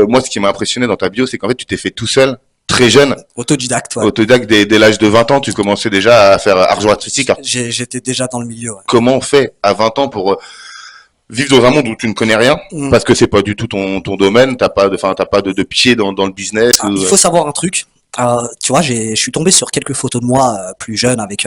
moi, ce qui m'a impressionné dans ta bio, c'est qu'en fait, tu t'es fait tout seul, très jeune. Autodidacte, ouais. Autodidacte dès l'âge de 20 ans, tu commençais déjà à faire arts artistique. J'étais déjà dans le milieu, ouais. Comment on fait à 20 ans pour vivre dans un monde où tu ne connais rien, parce que c'est pas du tout ton domaine, t'as pas de pied dans le business. Il faut savoir un truc. Tu vois, je suis tombé sur quelques photos de moi plus jeune avec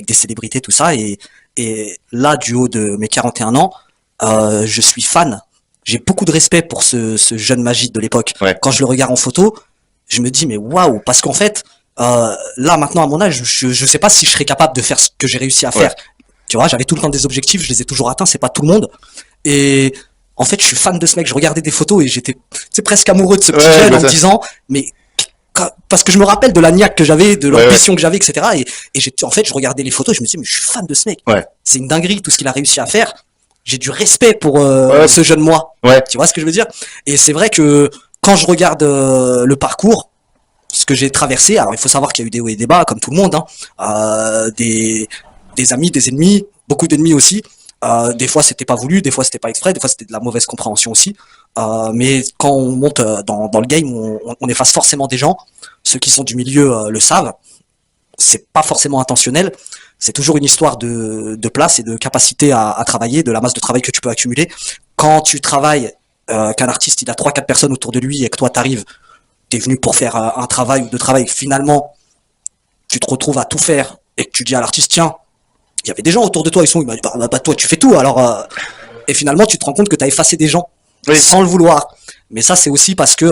des célébrités, tout ça, et là, du haut de mes 41 ans, je suis fan. J'ai beaucoup de respect pour ce jeune Magid de l'époque. Ouais. Quand je le regarde en photo, je me dis mais waouh, parce qu'en fait, là maintenant à mon âge, je sais pas si je serais capable de faire ce que j'ai réussi à faire. Ouais. Tu vois, j'avais tout le temps des objectifs, je les ai toujours atteints, c'est pas tout le monde. Et en fait, je suis fan de ce mec. Je regardais des photos et j'étais presque amoureux de ce petit jeune en me disant, mais parce que je me rappelle de la niaque que j'avais, de l'ambition que j'avais, etc. Et en fait, je regardais les photos et je me disais, mais je suis fan de ce mec. Ouais. C'est une dinguerie tout ce qu'il a réussi à faire. J'ai du respect pour ce jeune moi. Ouais. Tu vois ce que je veux dire? Et c'est vrai que quand je regarde le parcours, ce que j'ai traversé, alors il faut savoir qu'il y a eu des hauts et des bas, comme tout le monde, hein, des amis, des ennemis, beaucoup d'ennemis aussi. Des fois c'était pas voulu, des fois c'était pas exprès, des fois c'était de la mauvaise compréhension aussi. Mais quand on monte dans le game, on efface forcément des gens. Ceux qui sont du milieu le savent. C'est pas forcément intentionnel. C'est toujours une histoire de place et de capacité à travailler, de la masse de travail que tu peux accumuler. Quand tu travailles, qu'un artiste il a 3-4 personnes autour de lui et que toi t'arrives, t'es venu pour faire un travail ou deux travails, finalement tu te retrouves à tout faire et que tu dis à l'artiste tiens, il y avait des gens autour de toi, il m'a dit bah toi tu fais tout alors et finalement tu te rends compte que tu as effacé des gens sans le vouloir. Mais ça c'est aussi parce que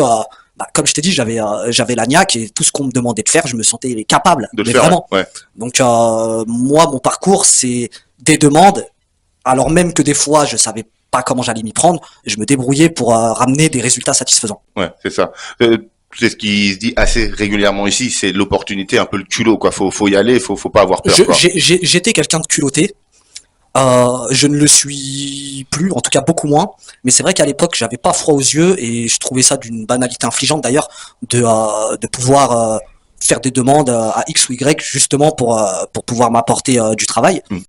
comme je t'ai dit, j'avais la niaque et tout ce qu'on me demandait de faire, je me sentais capable de le mais faire, vraiment. Ouais. Donc moi mon parcours c'est des demandes alors même que des fois je savais pas comment j'allais m'y prendre, je me débrouillais pour ramener des résultats satisfaisants. Ouais, c'est ça. C'est ce qui se dit assez régulièrement ici, c'est l'opportunité, un peu le culot, quoi. Faut y aller, faut pas avoir peur. J'étais quelqu'un de culotté. Je ne le suis plus, en tout cas beaucoup moins. Mais c'est vrai qu'à l'époque, j'avais pas froid aux yeux et je trouvais ça d'une banalité infligeante d'ailleurs de pouvoir faire des demandes à X ou Y justement pour pouvoir m'apporter du travail.